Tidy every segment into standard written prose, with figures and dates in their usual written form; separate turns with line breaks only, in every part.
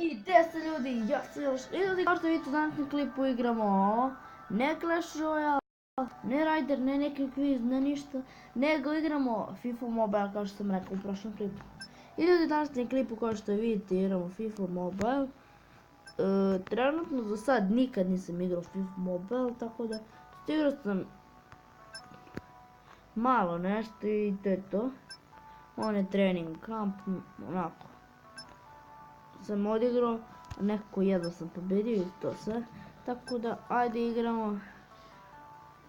I 10 ljudi, ja sam još... Ljudi, kao što vidite u današnjem klipu igramo ne Clash Royale, ne Raider, ne neki kviz, ne ništa, nego igramo FIFA Mobile kao što sam rekao u prošlom klipu. I ljudi, u današnjem klipu kao što vidite igramo FIFA Mobile. Trenutno do sad nikad nisam igrao FIFA Mobile, tako da igrao sam malo nešto i to je to. On je trening kamp, onako. Sam odigrao, nekako jedva sam pobedio i to sve. Tako da, ajde igramo.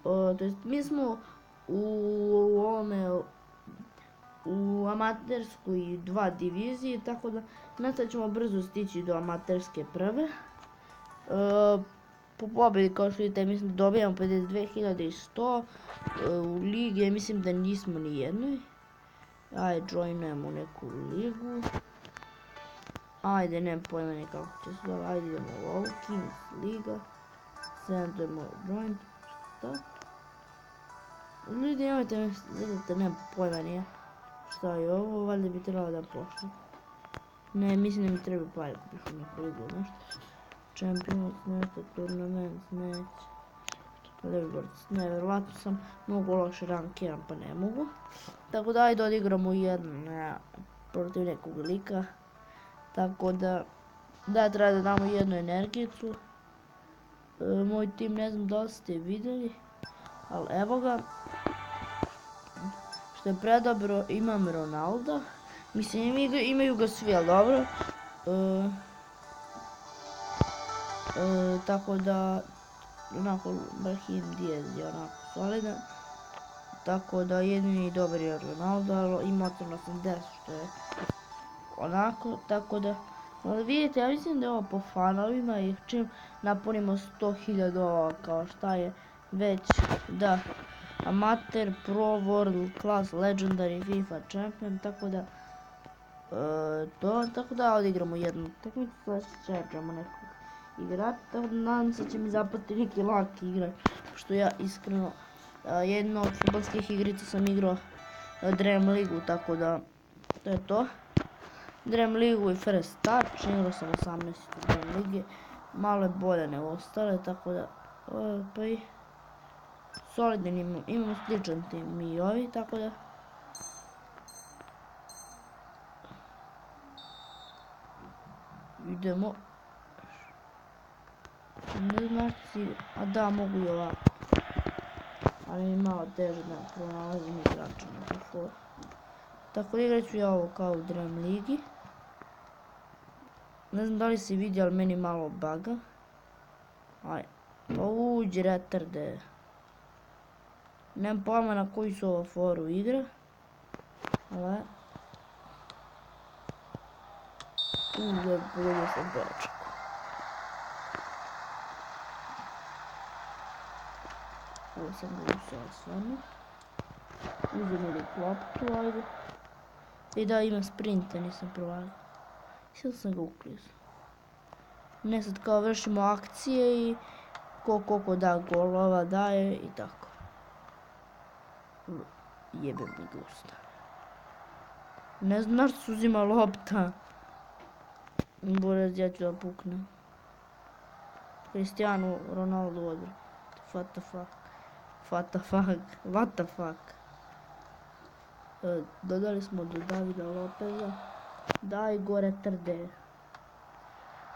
To jest, mi smo u amaterskoj 2 divizije, tako da nasad ćemo brzo stići do amaterske prve. Po pobjedi, kao što vidite, mislim da dobijamo 52.100. U lige mislim da nismo ni jednoj. Ajde, joinujemo neku ligu. Ajde, nemam pojma nekako će se zove, ajde idemo u ovu, Kings Liga. Sendujemo join, šta? Ljudi, nemojte me vidite, nemam pojma nije. Šta je ovo, valjda bi trebalo da pošli. Ne, mislim da mi treba pare da pišu neku ligu, nešto. Champions, nešto, Tournaments, neće. Leaderboards, ne, verovatno sam mnogo loše rankiran pa ne mogu. Tako da ajde odigramo jednu, protiv nekog lika. Tako da treba da damo jednu energicu. Moj tim ne znam da li ste vidjeli, ali evo ga. Što je predobro, imam Ronalda. Mislim imaju ga svi, ali dobro. Tako da, onako, Brahim Diaz je onako solidan. Tako da jedini dobar je Ronaldo, ali ima 80 što je onako, tako da, ali vidite, ja mislim da je ovo po fanovima i čim napunimo 100.000 kao šta je već, da, amater, pro, world class, legendary, FIFA champion, tako da, tako da odigramo jednu utakmicu, čekamo nekog igrati, tako da nadam se će mi zapati neki laki igrač, što ja iskreno, jedno od futbolskih igrica sam igrao Dream Ligu, tako da, to je to. Dream Ligu i First Touch, igrao sam 18 Dream Lige, malo je bolje nego ostale, tako da, pa i solidan imamo sličan tim i ovi, tako da. Idemo. Ne znači, a da, mogu i ovako. Ali mi malo teže da pronalazim igrača na before. Tako da igrat ću ja ovo kao u Dream Ligi. Ne znam da li si vidio, ali meni malo baga. Aj, pa uđi retarde. Nemam pojma na koji su ovo foru igra. Ale. Pogodio sam pečak. Ovo sam ga usao stvarno. Uzimo li kloptu, ajde. I da, ima sprinta, nisam provalio. Sada sam ga uklizao. Ne, sad kao vršimo akcije i koliko da golova daje i tako. Jebem mi gusta. Ne znam na što se uzima lopta. Borac, ja ću da puknem. Cristiano Ronaldo odbra. What the fuck. What the fuck. Dodali smo do Davida Lopeza. Daj gore trde.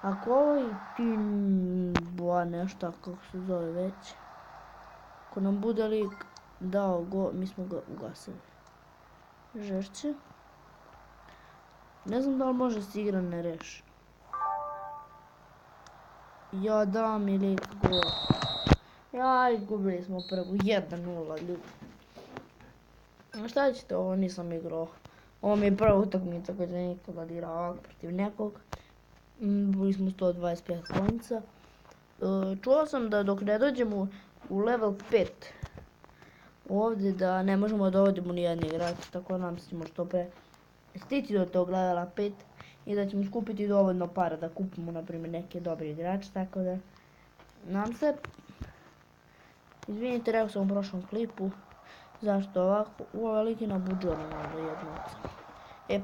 Ako ovaj tim boa nešto, kako se zove već, ako nam bude lik dao go, mi smo ga ugasili. Žešće. Ne znam da li može se igra ne reši. Ja dam mi lik go. Jaj, gubili smo prvu 1-0 ljudi. Šta ćete, ovo nisam igrao. Ovo mi je prva utakmica koja sam nikad odigrao ovako protiv nekog. Bili smo 125 poinca. Čuo sam da dok ne dođemo u level 5 ovdje da ne možemo da dovodimo ni jedni igrač, tako nam se ćemo što pre stići do tog levela 5 i da ćemo skupiti dovoljno para da kupimo na primjer neke dobre igrače, tako da nam se. Izvinite, rekao sam u prošlom klipu zašto ovako, u ove like na budžu Ronaldo jednog.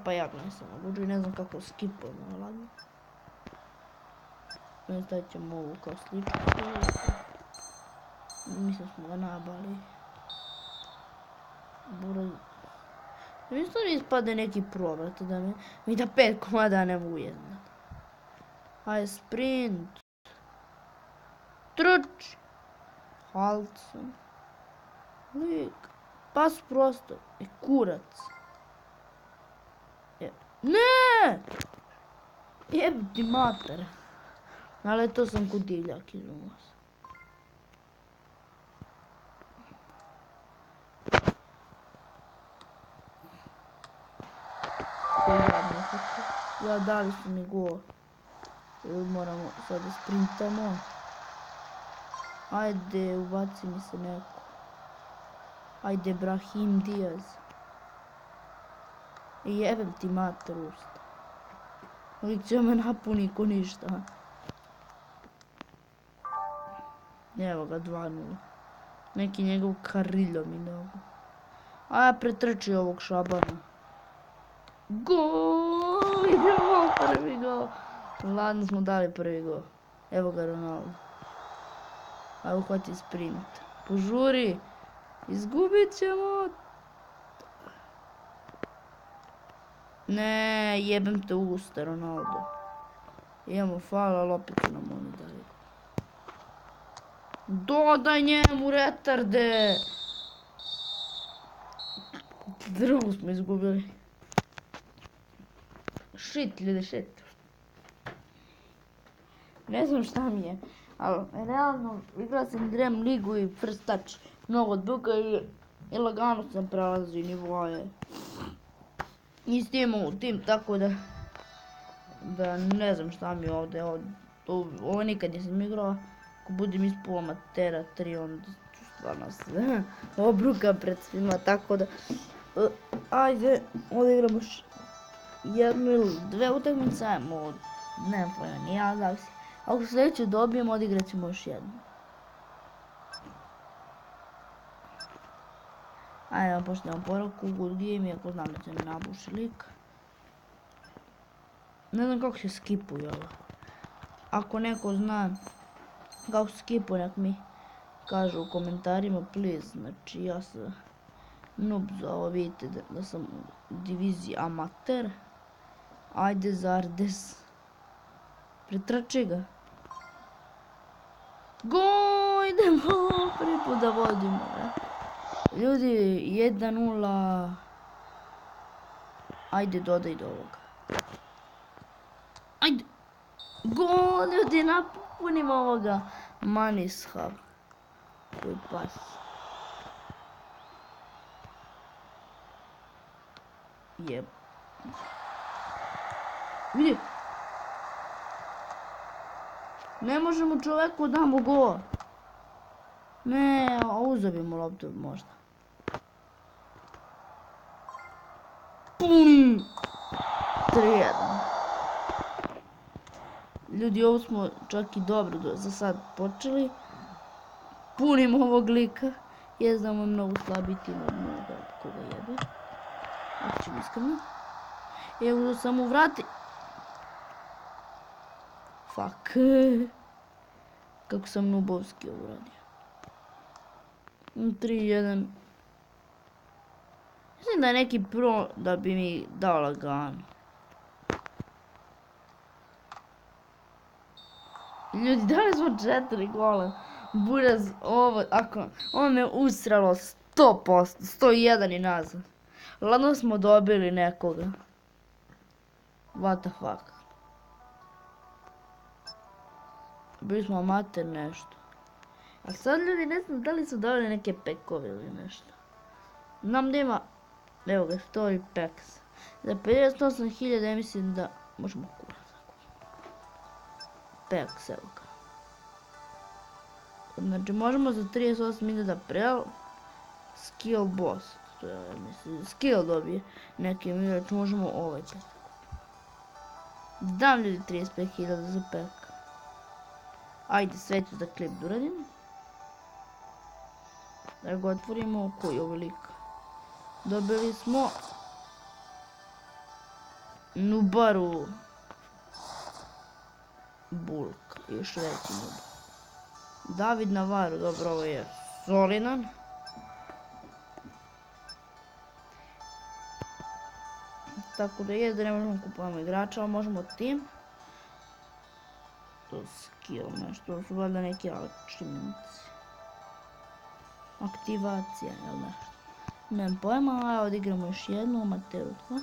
Pa ja ga nisam na budžu i ne znam kako skipujem, ladno. Stavit ćemo ovu kao sliku. Mislim smo ga nabali. Mislim da mi ispade neki provrat da mi da 5 komada ne mogu jedan. Hajde sprint. Trč. Halcom. Lik. Pas prosto. Kurac. Ne! Jebiti mater. Ali to sam kod divljak izumio se. Ja, dali su mi gol. Moramo sad da sprintamo. Ajde, ubaci mi se neko. Ajde, Brahim Diaz. Jebem ti mater usta. Uvijek će me napuni ko ništa. Evo ga, 2-0. Neki njegov Karillo mi dao. A ja pretrčio ovog Šabana. Gol! Idemo, prvi gol. Ladno smo dali prvi gol. Evo ga Ronaldo. Ajde, uhvati sprint. Požuri. Izgubit ćemo. Ne, jebem te usta, Ronaldo. Imamo faul, ali opet su nam oni dali. Dodaj njemu, retarde! Drugu smo izgubili. Shit, ljudi, shit. Ne znam šta mi je, ali realno igrao sam Dream ligu i first touch mnogo dugo i lagano sam prelazio nivoje. I s tim u tim, tako da ne znam šta mi je ovdje. Ovo nikad nisam igrao. Ako budem ispao amatera 3, onda ću stvarno se obruka pred svima, tako da ajde, odigramo jednu ili 2 utakmice, ajmo, nemam pojma, ni ja, zavisi. Ako sljedeću dobijem, odigrat ćemo još jednu. Ajde vam pošljamo poruku, good game, iako znam da će mi nabuši lik. Ne znam kako se skipuje ovo. Ako neko zna kako se skipuje, nek mi kaže u komentarima, please. Znači ja sam noob za ovo, vidite da sam u diviziji amater. Ajde Zardes. Pretrči ga. Go, idemo, prvi put da vodimo. Ljudi, 1-0. Ajde, dodaj do ovoga. Ajde. Go, ljudi, napunimo ovoga. Manishav. Koji pas. Jeb. Vidi. Ne možemo čoveku damo gol. Ne, uzabimo loptu možda. Pum! 3-1. Ljudi, ovo smo čak i dobro za sad počeli. Punimo ovog lika. Je znamo je mnogo slabiji tim od mnoga koga jebe. Ako ćemo iskreno. Evo da sam mu vrati. Fuck. Kako sam nubovski ovo uradio. 3-1. Mislim da je neki pro da bi mi dao lagano. Ljudi, dali smo 4 gola. Buraz, ovo me usralo 100%, 101 i nazad. Ladno smo dobili nekoga. What the fuck. Bili smo amater nešto. A sad ljudi ne znam da li su dali neke pekove ili nešto. Znam da ima, evo ga, story packs. Za 58.000 ja mislim da možemo kurat. Packs, evo ga. Znači možemo za 38.000 prel. Skill boss. To je, mislim, skill dobije. Neki mirač, možemo ovaj pack. Dam ljudi 35.000 za pack. Ajde, sve ću za klip da uradim. Da ga otvorimo, koji je ovaj lik. Dobili smo Nubaru. Bulka, još veći noob. David Navarro, dobro, ovo je solidan. Tako da je da ne možemo kupujemo igrača, ali možemo tim. To skill nešto, to su valjda neki achievements. Aktivacija, jel nešto. Nemam pojma, a odigramo još jednu, Materu 2.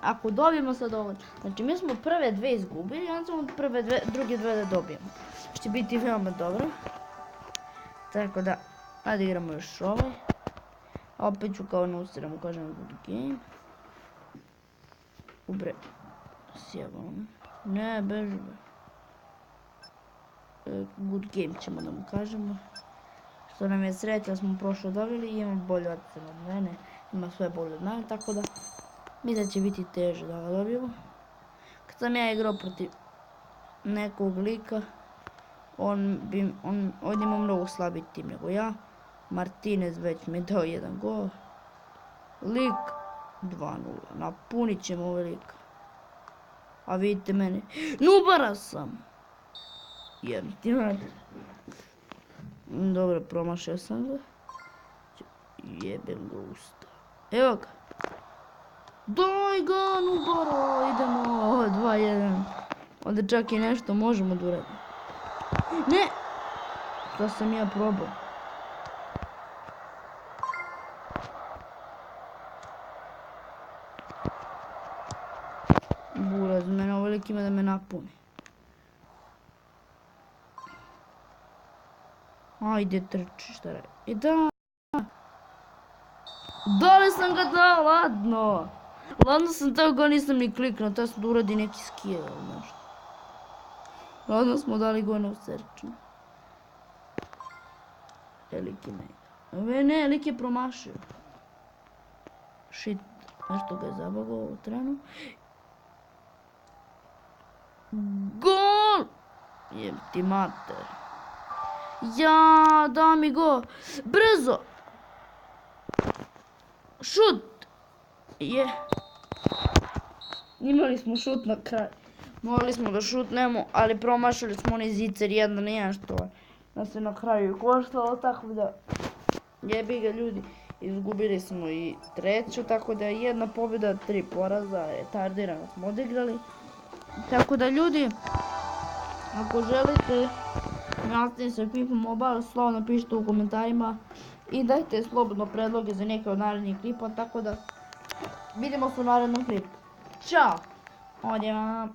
Ako dobijemo sad ovo, znači mi smo prve dve izgubili, onda ćemo druge dve da dobijemo. Što će biti veoma dobro. Tako da, ajde igramo još ovaj. A opet ću kao Nusir da mu kažem good game. Ubre, sjebalo me. Ne, beži be. Good game ćemo da mu kažemo. Što nam je sreća, smo prošlo dobili i ima bolju ocenu od mene. Ima sve bolje od mene, tako da mislim da će biti teže da ga dobijemo. Kad sam ja igrao protiv nekog lika, on ima mnogo slabiji tim nego ja. Martinez već mi je dao jedan gol. Lik 2-0, napunit ćemo ovaj lik. A vidite mene, nubara sam! Jebim ti mene. Dobro, promašio sam ga. Jebem ga usta. Evo ga. Daj ga, nubara, idemo, 2-1. Onda čak i nešto možemo da uradimo. Ne! To sam ja probao. Buraz, mene ovo lik ima da me napuni. Ajde, trči, šta radi. I da! Da li sam ga dao, ladno! Ladno sam tako ga nisam ni kliknuo, to sam da uradi neki skill ili nešto. Ladno smo dali go na usrečnu. Lik je ne. Ne, lik je promašio. Shit, nešto ga je zabagao u trenu. Gol! Jem ti mater. Ja, da mi go. Brzo! Šut! Je. Imali smo šut na kraju. Mogli smo da šutnemo, ali promašili smo onaj zicer 1-1 što nas se na kraju koštalo, tako da jebi ga ljudi. Izgubili smo i treću, tako da jedna pobjeda, 3 poraza, retardirano smo odigrali. Tako da ljudi, ako želite nastaviti sa FIFA Mobile, slobodno napišite u komentarima i dajte slobodno predloge za neke od narednih klipa, tako da vidimo se u narednom klipu. Ćao! Odjeva.